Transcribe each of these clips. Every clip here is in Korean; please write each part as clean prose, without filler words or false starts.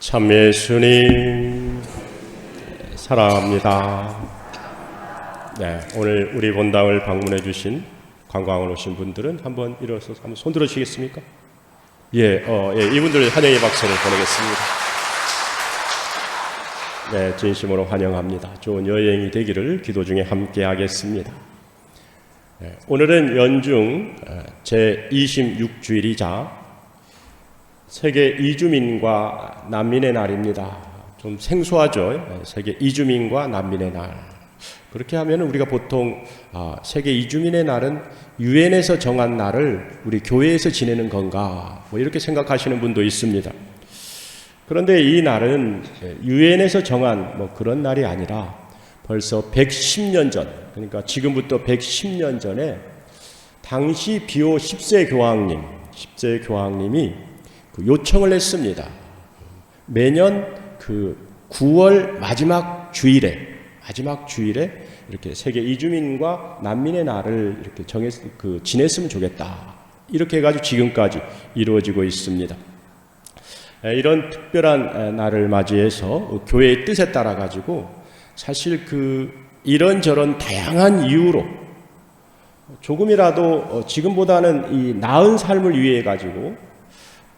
참 예수님 사랑합니다. 네, 오늘 우리 본당을 방문해 주신 관광을 오신 분들은 한번 일어서서 한번 손 들어 주시겠습니까? 이분들 환영의 박수를 보내겠습니다. 네, 진심으로 환영합니다. 좋은 여행이 되기를 기도 중에 함께 하겠습니다. 네, 오늘은 연중 제26주일이자 세계 이주민과 난민의 날입니다. 좀 생소하죠? 세계 이주민과 난민의 날. 그렇게 하면 우리가 보통 세계 이주민의 날은 유엔에서 정한 날을 우리 교회에서 지내는 건가 이렇게 생각하시는 분도 있습니다. 그런데 이 날은 유엔에서 정한 그런 날이 아니라 벌써 110년 전, 그러니까 지금부터 110년 전에 당시 비오 10세 교황님이 요청을 했습니다. 매년 9월 마지막 주일에 이렇게 세계 이주민과 난민의 날을 이렇게 지냈으면 좋겠다. 이렇게 해가지고 지금까지 이루어지고 있습니다. 이런 특별한 날을 맞이해서 교회의 뜻에 따라 가지고 사실 이런저런 다양한 이유로 조금이라도 지금보다는 이 나은 삶을 위해 가지고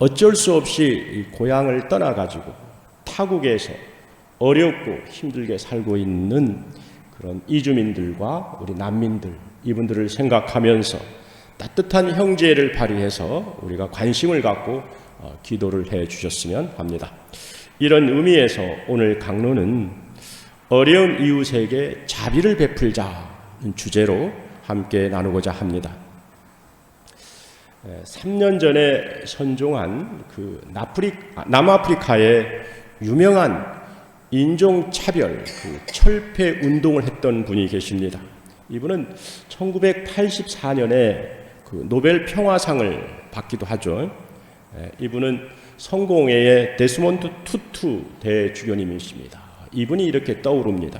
어쩔 수 없이 고향을 떠나가지고 타국에서 어렵고 힘들게 살고 있는 그런 이주민들과 우리 난민들, 이분들을 생각하면서 따뜻한 형제를 발휘해서 우리가 관심을 갖고 기도를 해 주셨으면 합니다. 이런 의미에서 오늘 강론은 어려운 이웃에게 자비를 베풀자는 주제로 함께 나누고자 합니다. 3년 전에 선종한 남아프리카의 유명한 인종차별 철폐 운동을 했던 분이 계십니다. 이분은 1984년에 노벨 평화상을 받기도 하죠. 이분은 성공회의 데스몬드 투투 대주교님이십니다. 이분이 이렇게 떠오릅니다.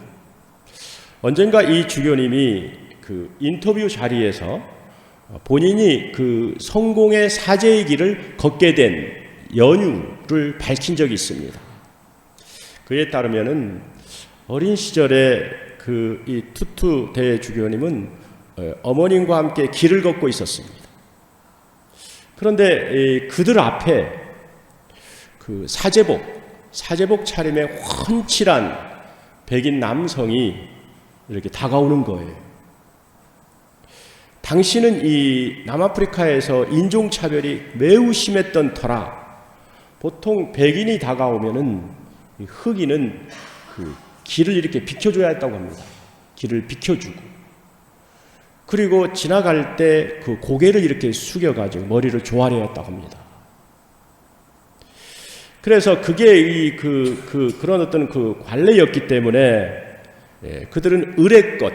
언젠가 이 주교님이 인터뷰 자리에서 본인이 성공의 사제의 길을 걷게 된 연유를 밝힌 적이 있습니다. 그에 따르면은 어린 시절에 이 투투 대주교님은 어머님과 함께 길을 걷고 있었습니다. 그런데 그들 앞에 사제복 차림의 훤칠한 백인 남성이 이렇게 다가오는 거예요. 당시는 이 남아프리카에서 인종차별이 매우 심했던 터라 보통 백인이 다가오면은 흑인은 길을 이렇게 비켜줘야 했다고 합니다. 길을 비켜주고 그리고 지나갈 때 고개를 이렇게 숙여가지고 머리를 조아려야 했다고 합니다. 그래서 그게 그런 어떤 관례였기 때문에 그들은 의례껏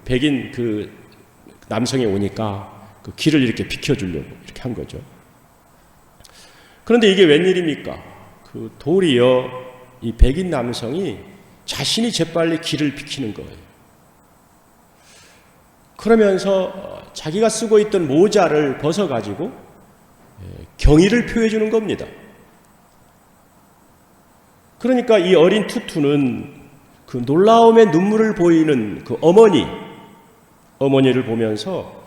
백인 남성이 오니까 길을 이렇게 비켜주려고 이렇게 한 거죠. 그런데 이게 웬일입니까? 도리어 이 백인 남성이 자신이 재빨리 길을 비키는 거예요. 그러면서 자기가 쓰고 있던 모자를 벗어가지고 경의를 표해 주는 겁니다. 그러니까 이 어린 투투는 놀라움의 눈물을 보이는 어머니를 보면서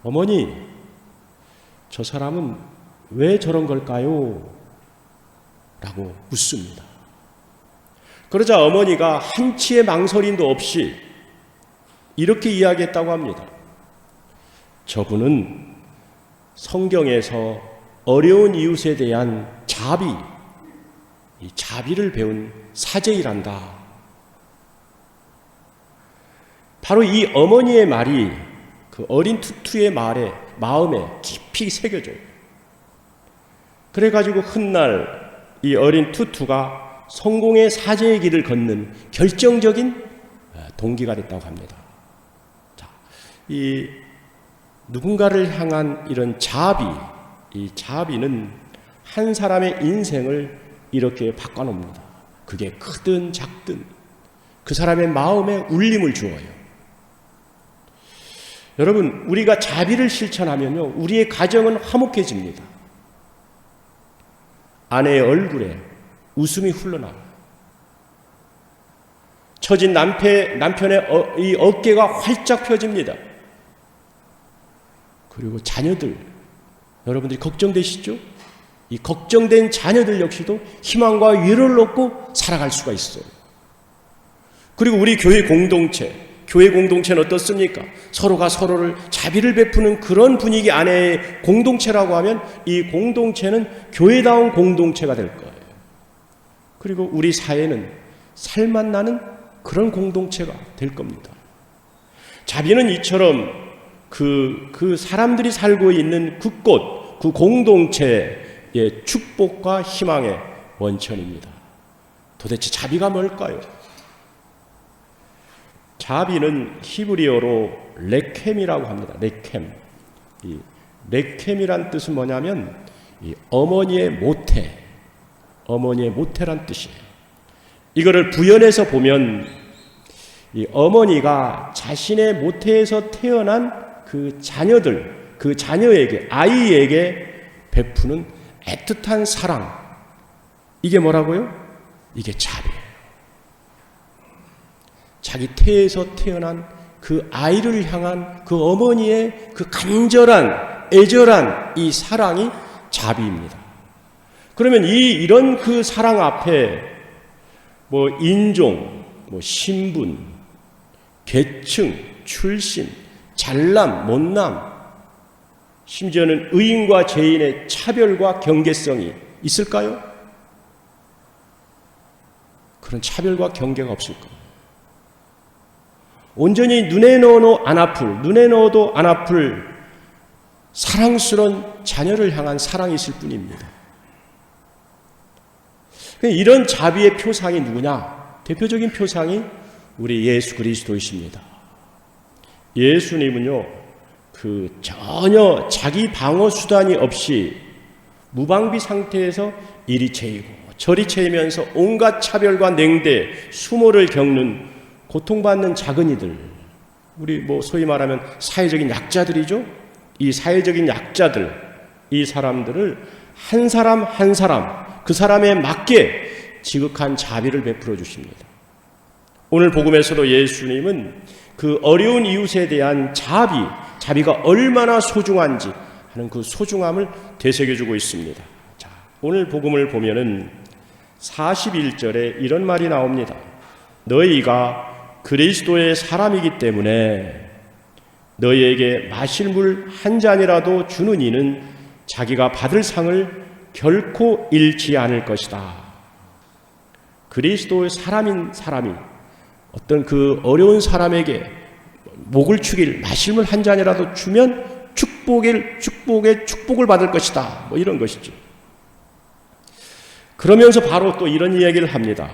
어머니, 저 사람은 왜 저런 걸까요? 라고 묻습니다. 그러자 어머니가 한치의 망설임도 없이 이렇게 이야기했다고 합니다. 저분은 성경에서 어려운 이웃에 대한 이 자비를 배운 사제이란다. 바로 이 어머니의 말이 어린 투투의 마음에 깊이 새겨져요. 그래가지고 훗날 이 어린 투투가 성공의 사제의 길을 걷는 결정적인 동기가 됐다고 합니다. 이 누군가를 향한 이런 이 자비는 한 사람의 인생을 이렇게 바꿔놓습니다. 그게 크든 작든 그 사람의 마음에 울림을 주어요. 여러분, 우리가 자비를 실천하면요, 우리의 가정은 화목해집니다. 아내의 얼굴에 웃음이 흘러나와요. 처진 남편의 이 어깨가 활짝 펴집니다. 그리고 자녀들, 여러분들이 걱정되시죠? 이 걱정된 자녀들 역시도 희망과 위로를 얻고 살아갈 수가 있어요. 그리고 우리 교회 공동체는 어떻습니까? 서로가 서로를 자비를 베푸는 그런 분위기 안에 공동체라고 하면 이 공동체는 교회다운 공동체가 될 거예요. 그리고 우리 사회는 살맛 나는 그런 공동체가 될 겁니다. 자비는 이처럼 그 사람들이 살고 있는 그곳, 그 공동체의 축복과 희망의 원천입니다. 도대체 자비가 뭘까요? 자비는 히브리어로 레켐이라고 합니다. 레켐. 이 레켐이란 뜻은 뭐냐면 이 어머니의 모태란 뜻이에요. 이거를 부연해서 보면 이 어머니가 자신의 모태에서 태어난 그 자녀들, 그 자녀에게, 아이에게 베푸는 애틋한 사랑. 이게 뭐라고요? 이게 자비예요. 자기 태에서 태어난 그 아이를 향한 그 어머니의 그 간절한, 애절한 이 사랑이 자비입니다. 그러면 이런 그 사랑 앞에 뭐 인종, 뭐 신분, 계층, 출신, 잘남, 못남, 심지어는 의인과 죄인의 차별과 경계성이 있을까요? 그런 차별과 경계가 없을 겁니다. 온전히 눈에 넣어도 안 아플 사랑스러운 자녀를 향한 사랑이 있을 뿐입니다. 이런 자비의 표상이 누구냐? 대표적인 표상이 우리 예수 그리스도이십니다. 예수님은요, 전혀 자기 방어 수단이 없이 무방비 상태에서 이리 채이고 저리 채이면서 온갖 차별과 냉대, 수모를 겪는 고통받는 작은이들, 우리 소위 말하면 사회적인 약자들이죠. 이 사회적인 약자들, 이 사람들을 한 사람 한 사람 그 사람에 맞게 지극한 자비를 베풀어 주십니다. 오늘 복음에서도 예수님은 그 어려운 이웃에 대한 자비가 얼마나 소중한지 하는 그 소중함을 되새겨주고 있습니다. 자, 오늘 복음을 보면은 41절에 이런 말이 나옵니다. 너희가 그리스도의 사람이기 때문에 너희에게 마실 물 한 잔이라도 주는 이는 자기가 받을 상을 결코 잃지 않을 것이다. 그리스도의 사람이 어떤 그 어려운 사람에게 목을 축일 마실 물 한 잔이라도 주면 축복의 축복을 받을 것이다. 이런 것이죠. 그러면서 바로 또 이런 이야기를 합니다.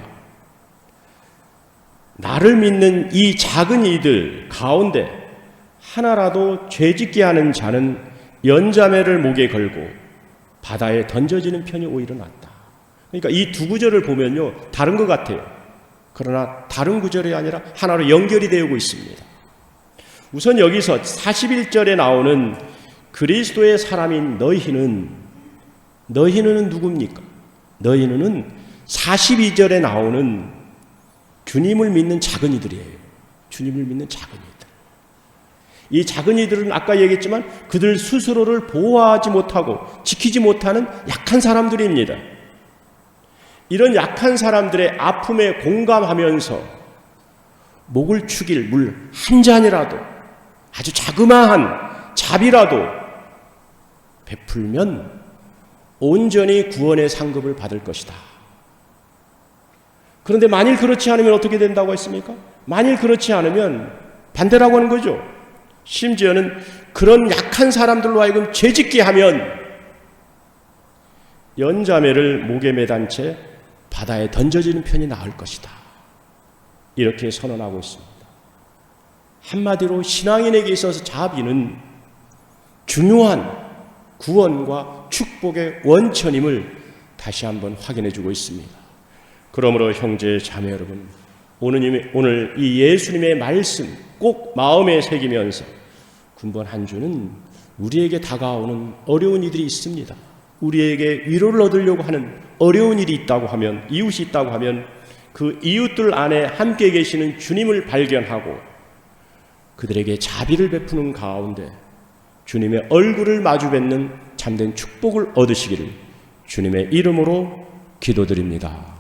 나를 믿는 이 작은 이들 가운데 하나라도 죄짓게 하는 자는 연자매를 목에 걸고 바다에 던져지는 편이 오히려 낫다. 그러니까 이 두 구절을 보면요, 다른 것 같아요. 그러나 다른 구절이 아니라 하나로 연결이 되고 있습니다. 우선 여기서 41절에 나오는 그리스도의 사람인 너희는 누굽니까? 너희는 42절에 나오는 주님을 믿는 작은이들이에요. 주님을 믿는 작은이들. 이 작은이들은 아까 얘기했지만 그들 스스로를 보호하지 못하고 지키지 못하는 약한 사람들입니다. 이런 약한 사람들의 아픔에 공감하면서 목을 축일 물 한 잔이라도 아주 자그마한 자비라도 베풀면 온전히 구원의 상급을 받을 것이다. 그런데 만일 그렇지 않으면 어떻게 된다고 했습니까? 만일 그렇지 않으면 반대라고 하는 거죠. 심지어는 그런 약한 사람들로 하여금 죄짓게 하면 연자매를 목에 매단 채 바다에 던져지는 편이 나을 것이다. 이렇게 선언하고 있습니다. 한마디로 신앙인에게 있어서 자비는 중요한 구원과 축복의 원천임을 다시 한번 확인해 주고 있습니다. 그러므로 형제 자매 여러분, 오늘 이 예수님의 말씀 꼭 마음에 새기면서 군번 한 주는 우리에게 다가오는 어려운 이들이 있습니다. 우리에게 위로를 얻으려고 하는 어려운 일이 있다고 하면, 이웃이 있다고 하면 그 이웃들 안에 함께 계시는 주님을 발견하고 그들에게 자비를 베푸는 가운데 주님의 얼굴을 마주 뵙는 참된 축복을 얻으시기를 주님의 이름으로 기도드립니다.